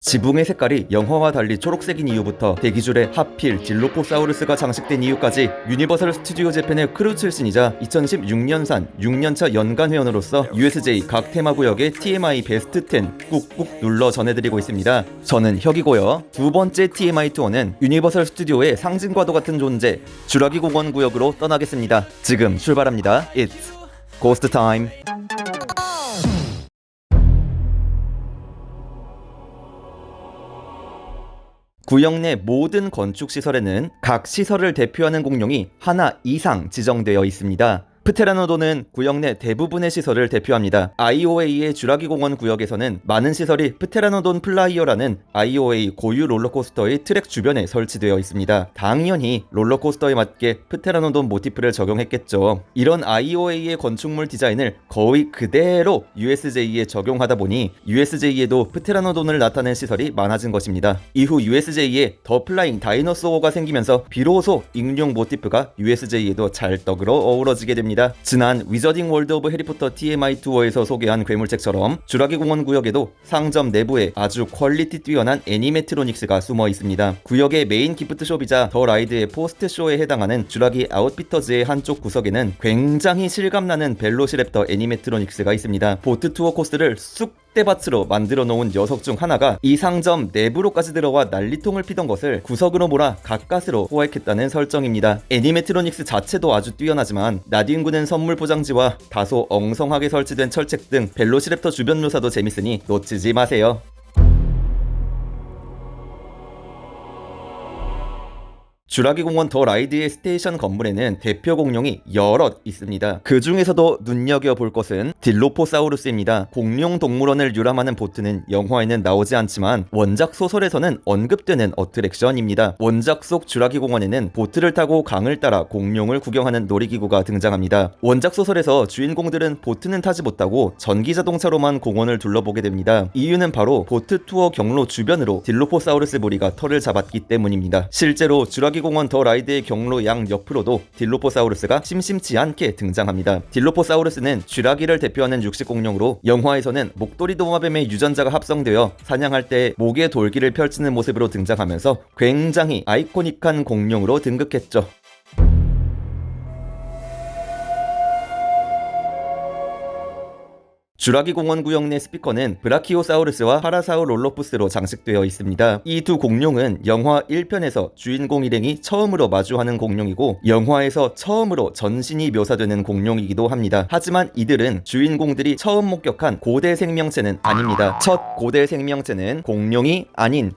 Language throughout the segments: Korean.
지붕의 색깔이 영화와 달리 초록색인 이유부터 대기줄에 하필 딜로포사우루스가 장식된 이유까지 유니버설 스튜디오 재팬의 크루 출신이자 2016년산 6년차 연간 회원으로서 USJ 각 테마구역의 TMI 베스트 10 꾹꾹 눌러 전해드리고 있습니다. 저는 혁이고요. 두 번째 TMI 투어는 유니버설 스튜디오의 상징과도 같은 존재 주라기 공원 구역으로 떠나겠습니다. 지금 출발합니다. It's Ghost Time. 구역 내 모든 건축시설에는 각 시설을 대표하는 공룡이 하나 이상 지정되어 있습니다. 프테라노돈은 구역 내 대부분의 시설을 대표합니다. IOA의 주라기 공원 구역에서는 많은 시설이 프테라노돈 플라이어라는 IOA 고유 롤러코스터의 트랙 주변에 설치되어 있습니다. 당연히 롤러코스터에 맞게 프테라노돈 모티프를 적용했겠죠. 이런 IOA의 건축물 디자인을 거의 그대로 USJ에 적용하다 보니 USJ에도 프테라노돈을 나타낸 시설이 많아진 것입니다. 이후 USJ에 더 플라잉 다이너소어가 생기면서 비로소 익룡 모티프가 USJ에도 찰떡으로 어우러지게 됩니다. 지난 위저딩 월드 오브 해리포터 TMI 투어에서 소개한 괴물책처럼 주라기 공원 구역에도 상점 내부에 아주 퀄리티 뛰어난 애니메트로닉스가 숨어 있습니다. 구역의 메인 기프트숍이자 더 라이드의 포스트쇼에 해당하는 주라기 아웃피터즈의 한쪽 구석에는 굉장히 실감나는 벨로시랩터 애니메트로닉스가 있습니다. 보트 투어 코스를 쑥대밭으로 만들어 놓은 녀석 중 하나가 이 상점 내부로까지 들어와 난리통을 피던 것을 구석으로 몰아 가까스로 호액했다는 설정입니다. 애니메트로닉스 자체도 아주 뛰어나지만 나딘 군은 선물 포장지와 다소 엉성하게 설치된 철책 등 벨로시랩터 주변 묘사도 재밌으니 놓치지 마세요. 주라기 공원 더 라이드의 스테이션 건물에는 대표 공룡이 여럿 있습니다. 그 중에서도 눈여겨볼 것은 딜로포사우루스입니다. 공룡 동물원을 유람하는 보트는 영화에는 나오지 않지만 원작 소설에서는 언급되는 어트랙션입니다. 원작 속 주라기 공원에는 보트를 타고 강을 따라 공룡을 구경하는 놀이기구가 등장합니다. 원작 소설에서 주인공들은 보트는 타지 못하고 전기자동차로만 공원을 둘러보게 됩니다. 이유는 바로 보트 투어 경로 주변으로 딜로포사우루스 무리가 털을 잡았기 때문입니다. 실제로 주라기 공원 더 라이드의 경로 양 옆으로도 딜로포사우루스가 심심치 않게 등장합니다. 딜로포사우루스는 쥐라기를 대표하는 육식공룡으로 영화에서는 목도리 도마뱀의 유전자가 합성되어 사냥할 때 목에 돌기를 펼치는 모습으로 등장하면서 굉장히 아이코닉한 공룡으로 등극했죠. 주라기 공원 구역 내 스피커는 브라키오사우루스와 파라사우롤로푸스로 장식되어 있습니다. 이 두 공룡은 영화 1편에서 주인공 일행이 처음으로 마주하는 공룡이고 영화에서 처음으로 전신이 묘사되는 공룡이기도 합니다. 하지만 이들은 주인공들이 처음 목격한 고대 생명체는 아닙니다. 첫 고대 생명체는 공룡이 아닌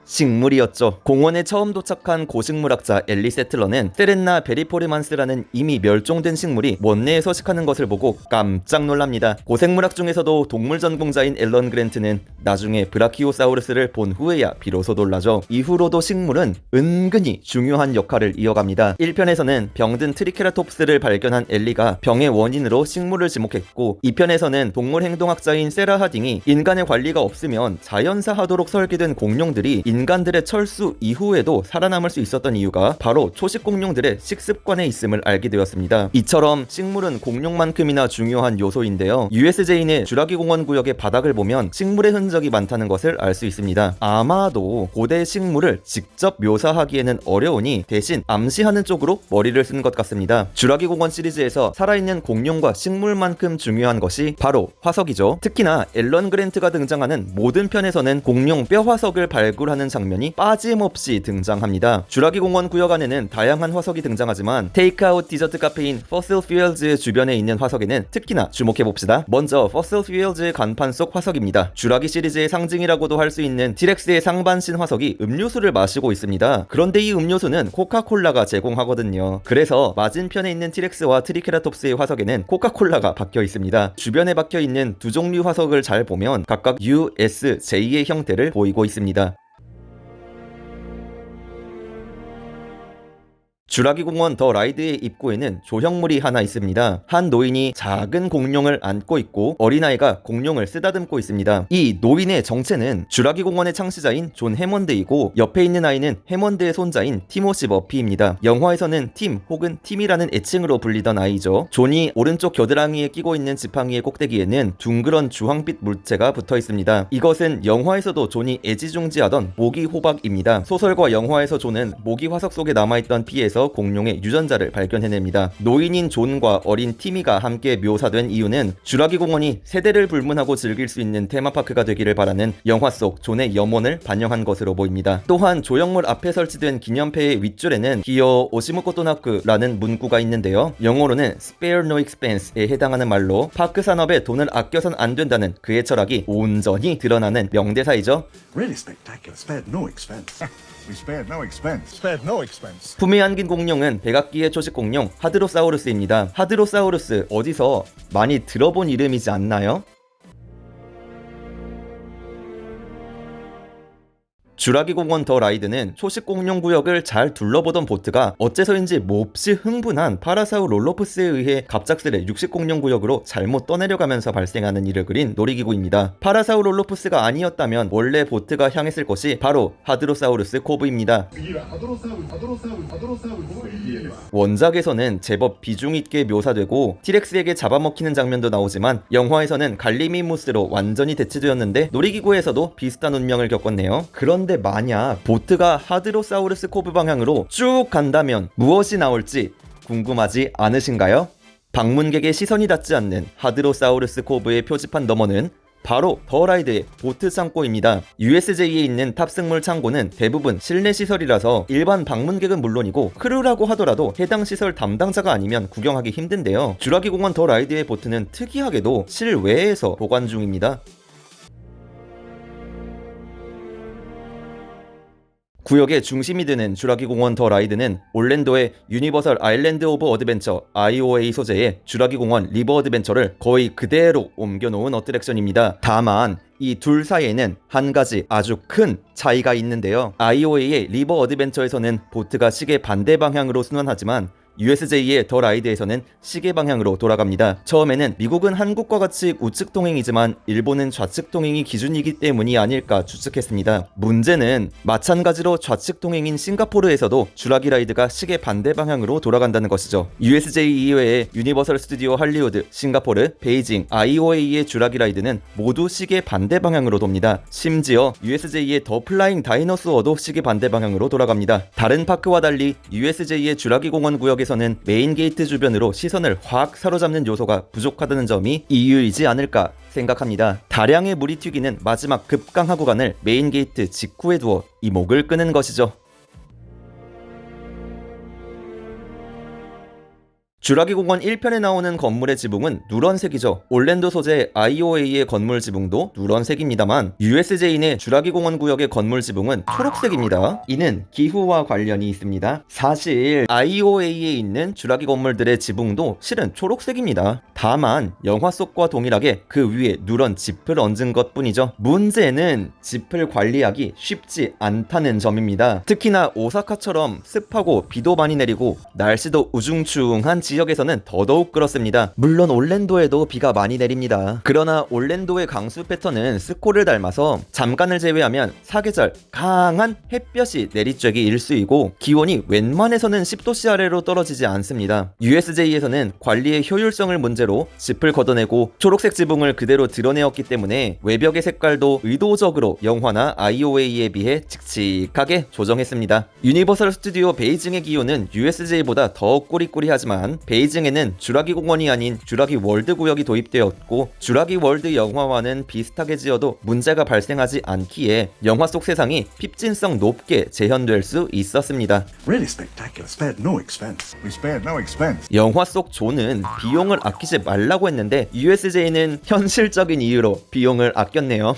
식물이었죠. 공원에 처음 도착한 고식물학자 엘리 세틀러는 세렌나 베리포르만스라는 이미 멸종된 식물이 원내에 서식하는 것을 보고 깜짝 놀랍니다. 고생물학 중에서도 동물 전공자인 앨런 그랜트는 나중에 브라키오사우루스를 본 후에야 비로소 놀라죠. 이후로도 식물은 은근히 중요한 역할을 이어갑니다. 1편에서는 병든 트리케라톱스를 발견한 엘리가 병의 원인으로 식물을 지목했고 2편에서는 동물 행동학자인 세라 하딩이 인간의 관리가 없으면 자연사하도록 설계된 공룡들이 인간들의 철수 이후에도 살아남을 수 있었던 이유가 바로 초식 공룡들의 식습관에 있음을 알게 되었습니다. 이처럼 식물은 공룡만큼이나 중요한 요소인데요. USJ 내 주라기 공원 구역의 바닥을 보면 식물의 흔적이 많다는 것을 알 수 있습니다. 아마도 고대 식물을 직접 묘사하기에는 어려우니 대신 암시하는 쪽으로 머리를 쓴 것 같습니다. 주라기 공원 시리즈에서 살아있는 공룡과 식물만큼 중요한 것이 바로 화석이죠. 특히나 앨런 그랜트가 등장하는 모든 편에서는 공룡 뼈 화석을 발굴하는 장면이 빠짐없이 등장합니다. 주라기 공원 구역 안에는 다양한 화석이 등장하지만 테이크아웃 디저트 카페인 퍼슬 퓨얼즈 주변에 있는 화석에는 특히나 주목해봅시다. 먼저 퍼슬 퓨얼즈의 간판 속 화석입니다. 주라기 시리즈의 상징이라고도 할 수 있는 티렉스의 상반신 화석이 음료수를 마시고 있습니다. 그런데 이 음료수는 코카콜라가 제공하거든요. 그래서 맞은편에 있는 티렉스와 트리케라톱스의 화석에는 코카콜라가 박혀 있습니다. 주변에 박혀 있는 두 종류 화석을 잘 보면 각각 U, S, J의 형태를 보이고 있습니다. 쥬라기 공원 더 라이드의 입구에는 조형물이 하나 있습니다. 한 노인이 작은 공룡을 안고 있고 어린아이가 공룡을 쓰다듬고 있습니다. 이 노인의 정체는 쥬라기 공원의 창시자인 존 해먼드이고 옆에 있는 아이는 해먼드의 손자인 티모시 머피입니다. 영화에서는 팀 혹은 팀이라는 애칭으로 불리던 아이죠. 존이 오른쪽 겨드랑이에 끼고 있는 지팡이의 꼭대기에는 둥그런 주황빛 물체가 붙어 있습니다. 이것은 영화에서도 존이 애지중지하던 모기 호박입니다. 소설과 영화에서 존은 모기 화석 속에 남아있던 피에서 공룡의 유전자를 발견해냅니다. 노인인 존과 어린 티미가 함께 묘사된 이유는 쥬라기 공원이 세대를 불문하고 즐길 수 있는 테마파크가 되기를 바라는 영화 속 존의 염원을 반영한 것으로 보입니다. 또한 조형물 앞에 설치된 기념패의 윗줄에는 기어 오시무코토나쿠라는 문구가 있는데요. 영어로는 Spare No Expense에 해당하는 말로 파크 산업에 돈을 아껴선 안 된다는 그의 철학이 온전히 드러나는 명대사이죠. Really spectacular. Spared no expense. We spared no expense. Spared no expense. 품에 안긴 공룡은 백악기의 초식 공룡 하드로사우루스입니다. 하드로사우루스 어디서 많이 들어본 이름이지 않나요? 쥬라기 공원 더 라이드는 초식 공룡 구역을 잘 둘러보던 보트가 어째서인지 몹시 흥분한 파라사우 롤로푸스에 의해 갑작스레 육식 공룡 구역으로 잘못 떠내려가면서 발생하는 일을 그린 놀이기구입니다. 파라사우 롤로푸스가 아니었다면 원래 보트가 향했을 곳이 바로 하드로사우루스 코브입니다. 원작에서는 제법 비중 있게 묘사되고 티렉스에게 잡아먹히는 장면도 나오지만 영화에서는 갈리미무스로 완전히 대체되었는데 놀이기구에서도 비슷한 운명을 겪었네요. 그런데 만약 보트가 하드로사우루스 코브 방향으로 쭉 간다면 무엇이 나올지 궁금하지 않으신가요? 방문객의 시선이 닿지 않는 하드로사우루스 코브의 표지판 너머는 바로 더 라이드의 보트 창고입니다. USJ에 있는 탑승물 창고는 대부분 실내 시설이라서 일반 방문객은 물론이고 크루라고 하더라도 해당 시설 담당자가 아니면 구경하기 힘든데요. 쥬라기 공원 더 라이드의 보트는 특이하게도 실외에서 보관 중입니다. 구역의 중심이 되는 쥬라기 공원 더 라이드는 올랜도의 유니버설 아일랜드 오브 어드벤처 IOA 소재의 쥬라기 공원 리버 어드벤처를 거의 그대로 옮겨놓은 어트랙션입니다. 다만 이 둘 사이에는 한 가지 아주 큰 차이가 있는데요. IOA의 리버 어드벤처에서는 보트가 시계 반대 방향으로 순환하지만 USJ의 더 라이드에서는 시계 방향으로 돌아갑니다. 처음에는 미국은 한국과 같이 우측 동행이지만 일본은 좌측 동행이 기준이기 때문이 아닐까 추측했습니다. 문제는 마찬가지로 좌측 동행인 싱가포르에서도 쥬라기 라이드가 시계 반대 방향으로 돌아간다는 것이죠. USJ 이외에 유니버설 스튜디오 할리우드, 싱가포르, 베이징, IOA의 쥬라기 라이드는 모두 시계 반대 방향으로 돕니다. 심지어 USJ의 더 플라잉 다이너소어도 시계 반대 방향으로 돌아갑니다. 다른 파크와 달리 USJ의 쥬라기 공원 구역에 에서는 메인 게이트 주변으로 시선을 확 사로잡는 요소가 부족하다는 점이 이유이지 않을까 생각합니다. 다량의 물이 튀기는 마지막 급강하 구간을 메인 게이트 직후에 두어 이목을 끄는 것이죠. 쥬라기 공원 1편에 나오는 건물의 지붕은 누런색이죠. 올랜도 소재 IOA의 건물 지붕도 누런색입니다만 USJ 내 쥬라기 공원 구역의 건물 지붕은 초록색입니다. 이는 기후와 관련이 있습니다. 사실 IOA에 있는 쥬라기 건물들의 지붕도 실은 초록색입니다. 다만 영화 속과 동일하게 그 위에 누런 짚을 얹은 것뿐이죠. 문제는 짚을 관리하기 쉽지 않다는 점입니다. 특히나 오사카처럼 습하고 비도 많이 내리고 날씨도 우중충한 지역에서는 더더욱 그렇습니다. 물론 올랜도에도 비가 많이 내립니다. 그러나 올랜도의 강수 패턴은 스코를 닮아서 잠깐을 제외하면 사계절 강한 햇볕이 내리쬐기 일수이고 기온이 웬만해서는 10도씨 아래로 떨어지지 않습니다. USJ에서는 관리의 효율성을 문제로 짚을 걷어내고 초록색 지붕을 그대로 드러내었기 때문에 외벽의 색깔도 의도적으로 영화나 IOA에 비해 칙칙하게 조정했습니다. 유니버설 스튜디오 베이징의 기온은 USJ보다 더 꾸리꾸리하지만 베이징에는 쥬라기 공원이 아닌 쥬라기 월드 구역이 도입되었고 쥬라기 월드 영화와는 비슷하게 지어도 문제가 발생하지 않기에 영화 속 세상이 핍진성 높게 재현될 수 있었습니다. Really spectacular. Spared no expense. We spared no expense. 영화 속 존은 비용을 아끼지 말라고 했는데 USJ는 현실적인 이유로 비용을 아꼈네요.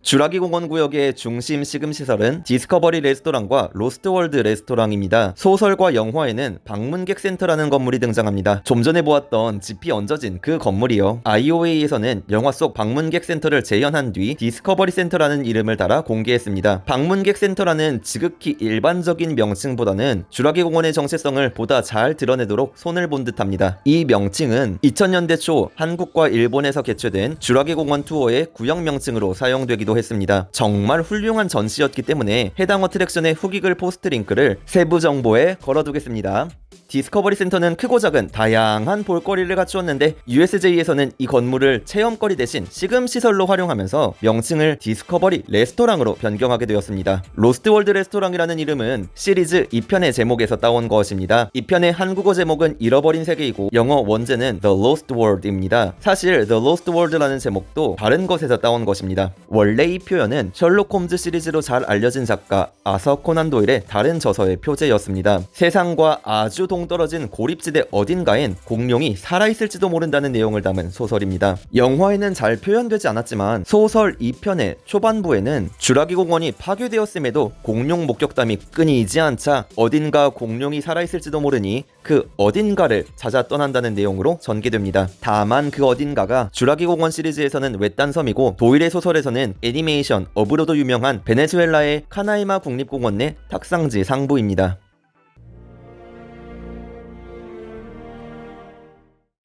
주라기 공원 구역의 중심 시금시설은 디스커버리 레스토랑과 로스트월드 레스토랑입니다. 소설과 영화에는 방문객 센터라는 건물이 등장합니다. 좀 전에 보았던 짚이 얹어진 그 건물이요. IOA에서는 영화 속 방문객 센터를 재현한 뒤 디스커버리 센터라는 이름을 달아 공개했습니다. 방문객 센터라는 지극히 일반적인 명칭보다는 주라기 공원의 정체성을 보다 잘 드러내도록 손을 본 듯합니다. 이 명칭은 2000년대 초 한국과 일본에서 개최된 주라기 공원 투어의 구역 명칭으로 사용되기도 했습니다. 정말 훌륭한 전시였기 때문에 해당 어트랙션의 후기글 포스트 링크를 세부 정보에 걸어두겠습니다. 디스커버리 센터는 크고 작은 다양한 볼거리를 갖추었는데 USJ에서는 이 건물을 체험거리 대신 시금시설로 활용하면서 명칭을 디스커버리 레스토랑으로 변경하게 되었습니다. 로스트월드 레스토랑이라는 이름은 시리즈 2편의 제목에서 따온 것입니다. 2편의 한국어 제목은 잃어버린 세계이고 영어 원제는 The Lost World입니다. 사실 The Lost World라는 제목도 다른 것에서 따온 것입니다. 원래 이 표현은 셜록 홈즈 시리즈로 잘 알려진 작가 아서 코난 도일의 다른 저서의 표제였습니다. 세상과 아주 동떨어진 고립지대 어딘가엔 공룡이 살아있을지도 모른다는 내용을 담은 소설입니다. 영화에는 잘 표현되지 않았지만 소설 2편의 초반부에는 주라기 공원이 파괴되었음에도 공룡 목격담이 끊이지 않자 어딘가 공룡이 살아있을지도 모르니 그 어딘가를 찾아 떠난다는 내용으로 전개됩니다. 다만 그 어딘가가 주라기 공원 시리즈에서는 외딴 섬이고 도일의 소설에서는 애니메이션 어브로도 유명한 베네수엘라의 카나이마 국립공원 내 탁상지 상부입니다.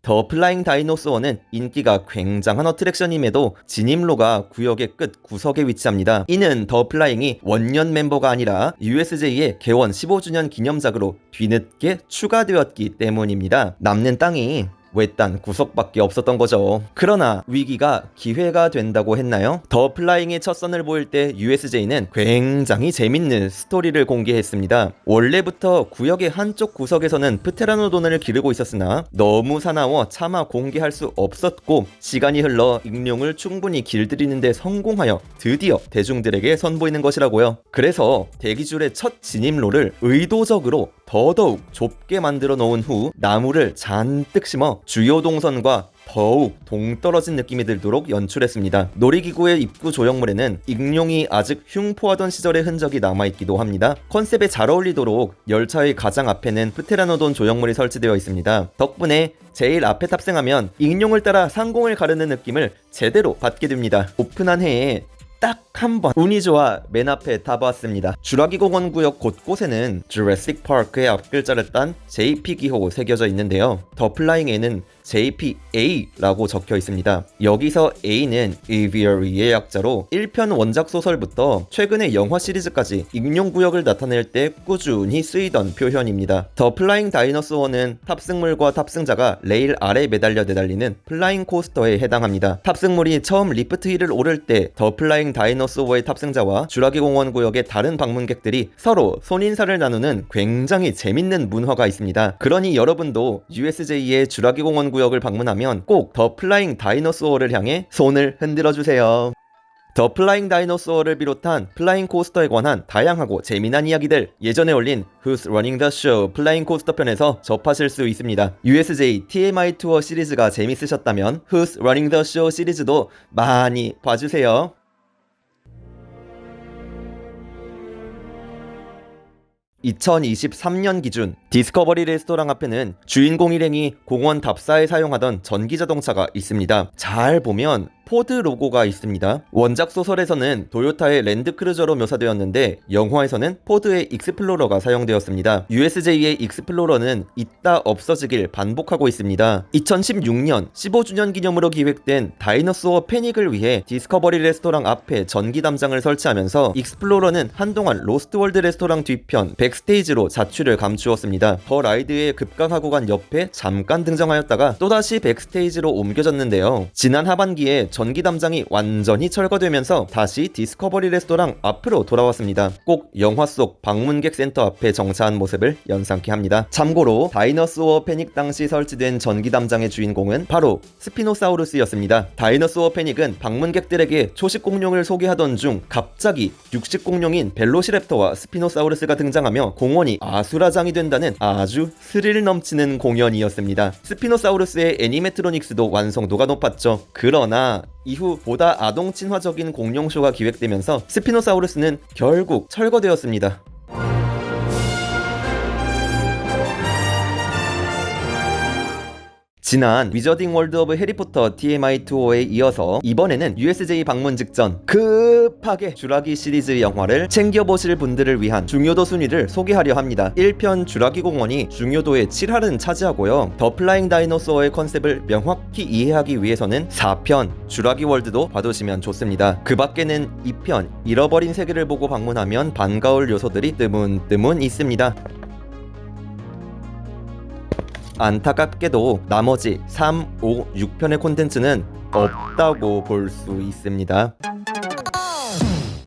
더 플라잉 다이노소어는 인기가 굉장한 어트랙션임에도 진입로가 구역의 끝 구석에 위치합니다. 이는 더 플라잉이 원년 멤버가 아니라 USJ의 개원 15주년 기념작으로 뒤늦게 추가되었기 때문입니다. 남는 땅이 외딴 구석밖에 없었던 거죠. 그러나 위기가 기회가 된다고 했나요? 더 플라잉의 첫 선을 보일 때 USJ는 굉장히 재밌는 스토리를 공개했습니다. 원래부터 구역의 한쪽 구석에서는 프테라노돈을 기르고 있었으나 너무 사나워 차마 공개할 수 없었고 시간이 흘러 익룡을 충분히 길들이는 데 성공하여 드디어 대중들에게 선보이는 것이라고요. 그래서 대기줄의 첫 진입로를 의도적으로 더더욱 좁게 만들어 놓은 후 나무를 잔뜩 심어 주요 동선과 더욱 동떨어진 느낌이 들도록 연출했습니다. 놀이기구의 입구 조형물에는 익룡이 아직 흉포하던 시절의 흔적이 남아있기도 합니다. 컨셉에 잘 어울리도록 열차의 가장 앞에는 프테라노돈 조형물이 설치되어 있습니다. 덕분에 제일 앞에 탑승하면 익룡을 따라 상공을 가르는 느낌을 제대로 받게 됩니다. 오픈한 해에 딱 한 번 운이 좋아 맨 앞에 타봤습니다. 주라기 공원 구역 곳곳에는 주래식 파크의 앞글자를 딴 JP 기호 새겨져 있는데요. 더 플라잉에는 JPA라고 적혀 있습니다. 여기서 A는 Aviary의 약자로 1편 원작 소설부터 최근의 영화 시리즈까지 익룡 구역을 나타낼 때 꾸준히 쓰이던 표현입니다. 더 플라잉 다이너소어는 탑승물과 탑승자가 레일 아래 매달려 내달리는 플라잉 코스터에 해당합니다. 탑승물이 처음 리프트 힐을 오를 때 더 플라잉 다이너소어의 탑승자와 주라기 공원 구역의 다른 방문객들이 서로 손인사를 나누는 굉장히 재밌는 문화가 있습니다. 그러니 여러분도 USJ의 주라기 공원 구역을 방문하면 꼭 더 플라잉 다이너소어를 향해 손을 흔들어 주세요. 더 플라잉 다이너소어를 비롯한 플라잉 코스터에 관한 다양하고 재미난 이야기들 예전에 올린 Who's Running the Show 플라잉 코스터 편에서 접하실 수 있습니다. USJ TMI 투어 시리즈가 재밌으셨다면 Who's Running the Show 시리즈도 많이 봐주세요. 2023년 기준 디스커버리 레스토랑 앞에는 주인공 일행이 공원 답사에 사용하던 전기자동차가 있습니다. 잘 보면 포드 로고가 있습니다. 원작 소설에서는 도요타의 랜드크루저로 묘사되었는데 영화에서는 포드의 익스플로러가 사용되었습니다. USJ의 익스플로러는 있다 없어지길 반복하고 있습니다. 2016년 15주년 기념으로 기획된 다이너소어 패닉을 위해 디스커버리 레스토랑 앞에 전기 담장을 설치하면서 익스플로러는 한동안 로스트월드 레스토랑 뒤편 백스테이지로 자취를 감추었습니다. 더 라이드의 급강 구간 옆에 잠깐 등장하였다가 또다시 백스테이지로 옮겨졌는데요. 지난 하반기에 전기 담장이 완전히 철거되면서 다시 디스커버리 레스토랑 앞으로 돌아왔습니다. 꼭 영화 속 방문객 센터 앞에 정차한 모습을 연상케 합니다. 참고로 다이너소어 패닉 당시 설치된 전기 담장의 주인공은 바로 스피노사우루스였습니다. 다이너소어 패닉은 방문객들에게 초식 공룡을 소개하던 중 갑자기 육식 공룡인 벨로시랩터와 스피노사우루스가 등장하며 공원이 아수라장이 된다는 아주 스릴 넘치는 공연이었습니다. 스피노사우루스의 애니메트로닉스도 완성도가 높았죠. 그러나 이후 보다 아동 친화적인 공룡쇼가 기획되면서 스피노사우루스는 결국 철거되었습니다. 지난 위저딩 월드 오브 해리포터 TMI 투어에 이어서 이번에는 USJ 방문 직전 급하게 쥬라기 시리즈 영화를 챙겨보실 분들을 위한 중요도 순위를 소개하려 합니다. 1편 쥬라기 공원이 중요도의 7할은 차지하고요. 더 플라잉 다이노소어의 컨셉을 명확히 이해하기 위해서는 4편 쥬라기 월드도 봐두시면 좋습니다. 그 밖에는 2편 잃어버린 세계를 보고 방문하면 반가울 요소들이 뜨문뜨문 있습니다. 안타깝게도 나머지 3, 5, 6편의 콘텐츠는 없다고 볼 수 있습니다.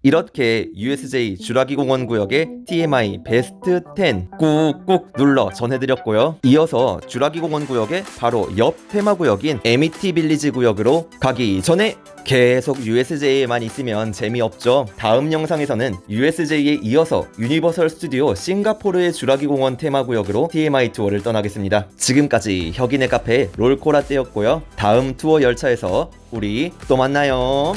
이렇게 USJ 쥬라기 공원 구역의 TMI 베스트 10 꾹꾹 눌러 전해드렸고요. 이어서 쥬라기 공원 구역의 바로 옆 테마 구역인 에미티 빌리지 구역으로 가기 전에 계속 USJ에만 있으면 재미없죠. 다음 영상에서는 USJ에 이어서 유니버설 스튜디오 싱가포르의 쥬라기 공원 테마 구역으로 TMI 투어를 떠나겠습니다. 지금까지 혁인의 카페 롤코라떼였고요. 다음 투어 열차에서 우리 또 만나요.